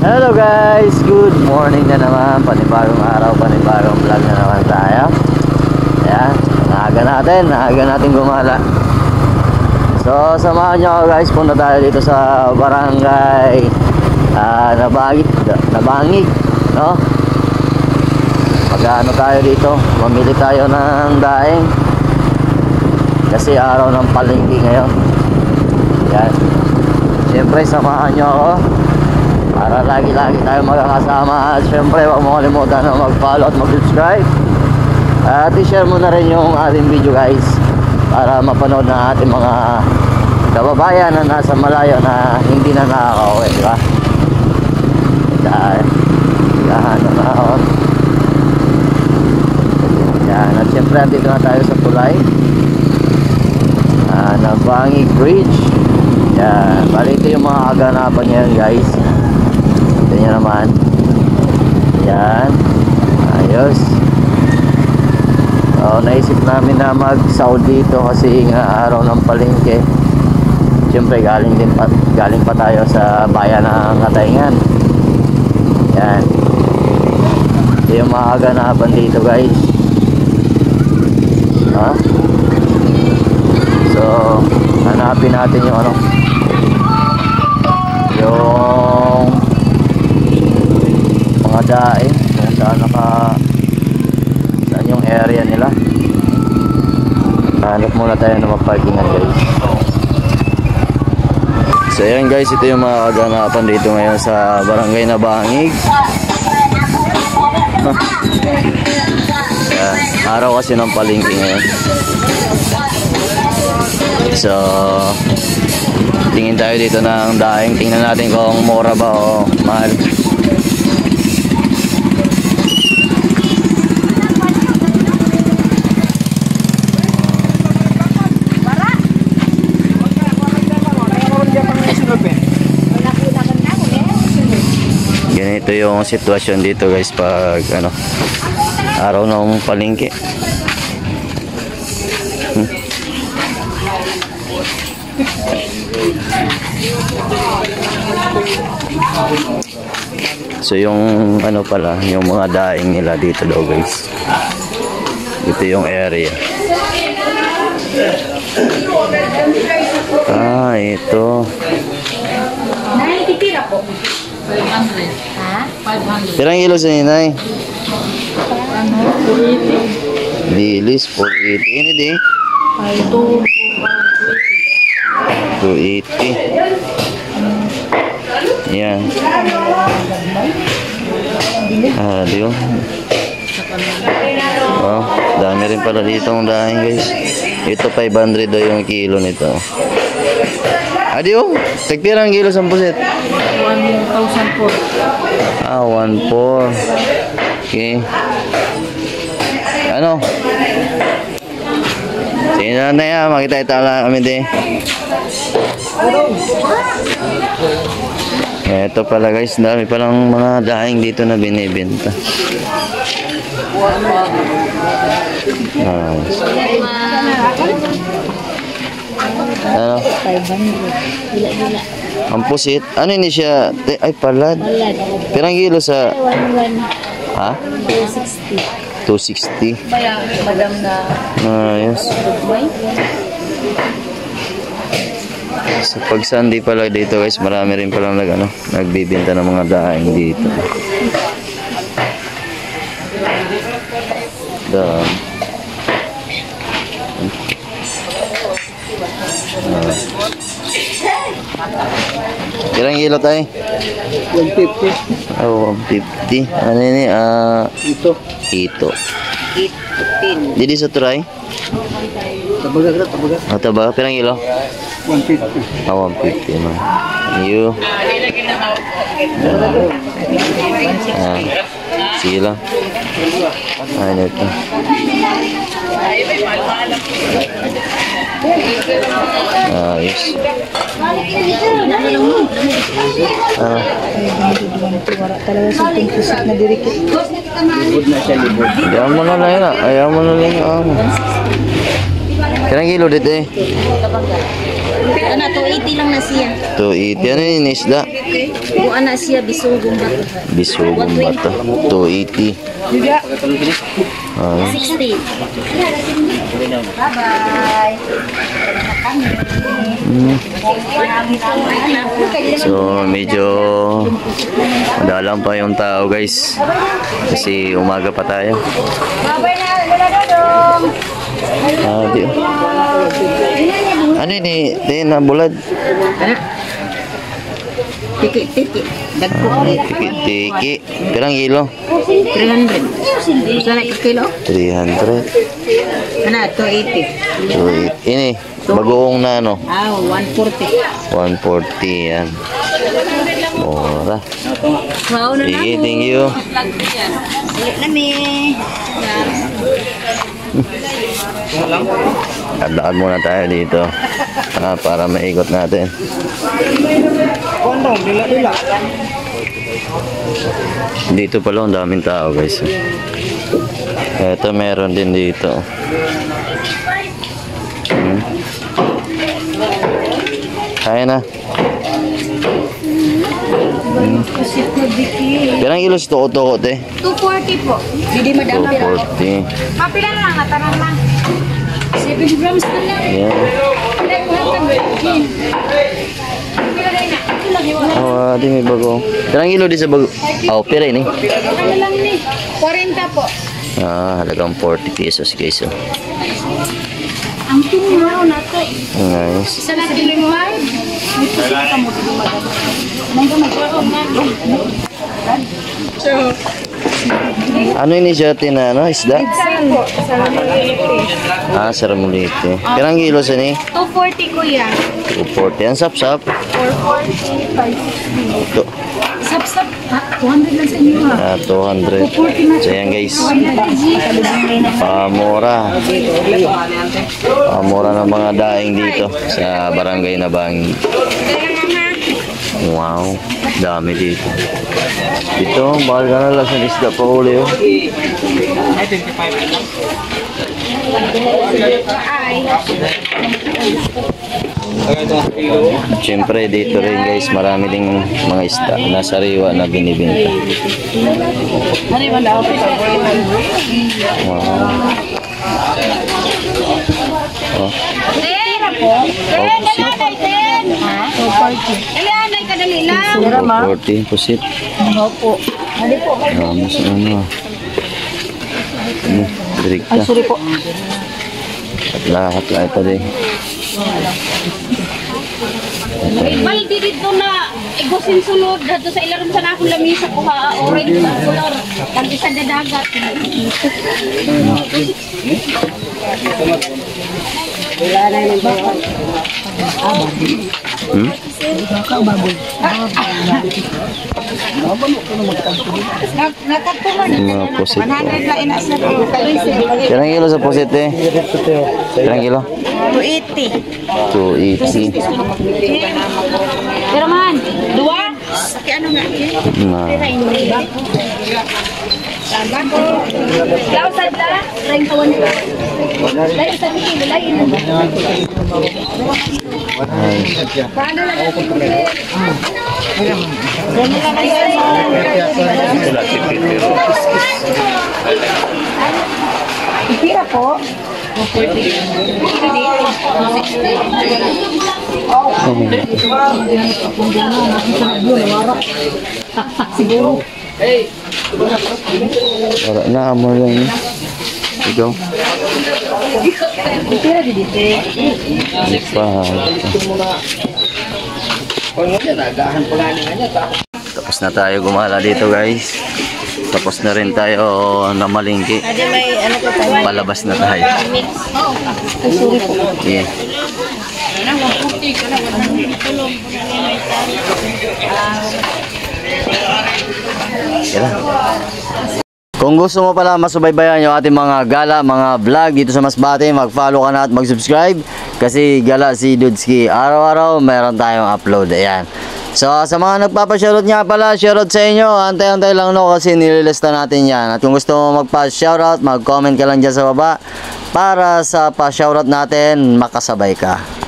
Hello guys, good morning na naman. Panibagong araw, panibagong vlog na naman tayo. Ayan, naaga natin gumala. So samahan nyo ako guys, punta tayo dito sa barangay Nabangig, no? Mag-ano tayo dito, mamili tayo ng daing kasi araw ng palengke ngayon. Ayan, siyempre samahan nyo ako para lagi-lagi tayo magkakasama. At syempre huwag mo kalimutan na mag-follow at mag-subscribe at i-share mo na rin yung ating video guys para mapanood na ating mga kababayan na nasa malayo na hindi na nakaka-uwi, di ba? Yan na ako. Yan, at syempre dito na tayo sa tulay Nabangig Bridge. Yan, bali ito yung mga kaganapan niya guys. Ito nyo naman. Yan, ayos. So, naisip namin na mag-Saudi dito kasi nga araw ng palengke. Siyempre galing pa tayo sa bayan ng Katayngan. Yan. Ito yung mga kaganapan dito guys. Ha? So, hanapin natin yung ano, yung mga daing kung saan saan yung area nila. Hanap muna tayo ng maparkingan guys. So ayan guys, ito yung mga kaganapan dito ngayon sa barangay Nabangig. Ayan, araw kasi ng palengke ngayon. So tingin tayo dito ng daing, tingnan natin kung mura ba o mahal. Ganito yung sitwasyon dito guys pag ano, araw ng palengke. So yung ano pala, yung mga daing nila dito daw guys. Ito yung area. Ito. 90 tira po. 500. Ha? 500. Pirang kilo sa ninay? Ano? 480. Lilis, 480. Ini di? 280. Yan. Diyo. Oh, dami rin pala dito ang daing guys. Ito 500 daw yung kilo nito. Adiyo, tagpirang kilo sa pusit? 1,004. 1,400. Okay. Ano? Sige na yan, makita lang kami din. Ito pala guys, dami palang mga daing dito na binibenta. Nice. Ano? 500. Ang pusit. Ano ini siya? Ay, palad. Pirang kilo sa... Ha? 260. 260. Baya, madam na... Yes. So, pag Sunday pala dito guys, marami rin palang nagbibenta ng mga daing dito. Ilang kilo tayo? 150. Oh, 150. Ano ini? Ito. 815. Didi sa try? Tabaga. Tabaga. Pirang kilo? 150. 150 man. You. Sige lang. Ano ito? Yes. Talaga sa tingkisik na dirikit. Libod na siya, libod. Ayaw mo na lang yun. Ayaw mo na lang yun. Kailang kilo dito eh? Ana, 280 lang na siya. 280. Ano yun, isda? Kung ana siya, bisugong ba? Bisugong bata. 280. Ah. 60. Bye-bye. So medyo madalang pa yung tao guys kasi umaga pa tayo. Ano ini? Di na bulad. Tiki-tiki. Dagko. Tiki-tiki. Pirang kilo? 300. Gusto na kilo? 300. Ana, 280. So ini bagoong na ano? 140. 140 yan. Mura. Wow na Sige, thank you. Nami. Lakad muna tayo dito para maikot natin. Dito pala ang daming tao guys. Ito meron din dito. Kaya na. Pirang kilos toko-toko te? 240 po. Hindi madam. 240. Mapila na lang, ataran lang. 7 grams na lang. Yan. Oh, di may bago. Pirang kilo di sa bago. Oh, pira ini. Ano lang ni? 40 po. Halagang 40 pesos guys. Ang tinaw na to. Nice. Isa na kilo mo. Ito sa kamu dito madam. Nangga magkaroon na. Ano ini siya ano? Isda? Po. Saramulite. Pirang kilo sa ni? 240 kuya. 240. Ang sap-sap. 440. Ito. Sap-sap. 200 lang sa inyo ha. 200. 240 na. So yan guys. 100. Pamura. Pamura ng mga daing dito sa barangay na Bangi. Wow. Dami dito. Dito, mahal ka na lang sa isda pa uli. Oh. Siyempre dito rin guys, marami ding mga isda na sariwa na binibenta. Wow. Oh. Kadali lang. 240 pusit. Opo. Hali po. Mas ano. Direkta. Ay, sorry po. At lahat ito din. Mal dito na igusin sulod dito sa ilalim sa akong lamisa ko ha orange na color kanti sa dagat. Wala na yung bawang. Mga pusit po. Ilang kilo sa pusit eh? Ilang kilo? 280. 280. Pero man, dua Ano nga? lausad la ring kawan. Lain sa kilo lain. Paano lang Pira po. Siguro. Wala na, amo lang yun. Ikaw? Pira di dito. Tapos na tayo gumala dito guys. Tapos na rin tayo namalingki. Adi may ano po tayo. Palabas na tayo. Ay, sorry po. Yeah. Yan. Kung gusto mo pala masubaybayan yung ating mga gala, mga vlog dito sa Masbate, mag-follow ka na at mag-subscribe kasi gala si Dudski. Araw-araw meron tayong upload. Ayan. So sa mga nagpapa-shoutout nga pala, shoutout sa inyo. Antay-antay lang no kasi nililista natin yan. At kung gusto mo magpa-shoutout, mag-comment ka lang dyan sa baba para sa pa-shoutout natin makasabay ka.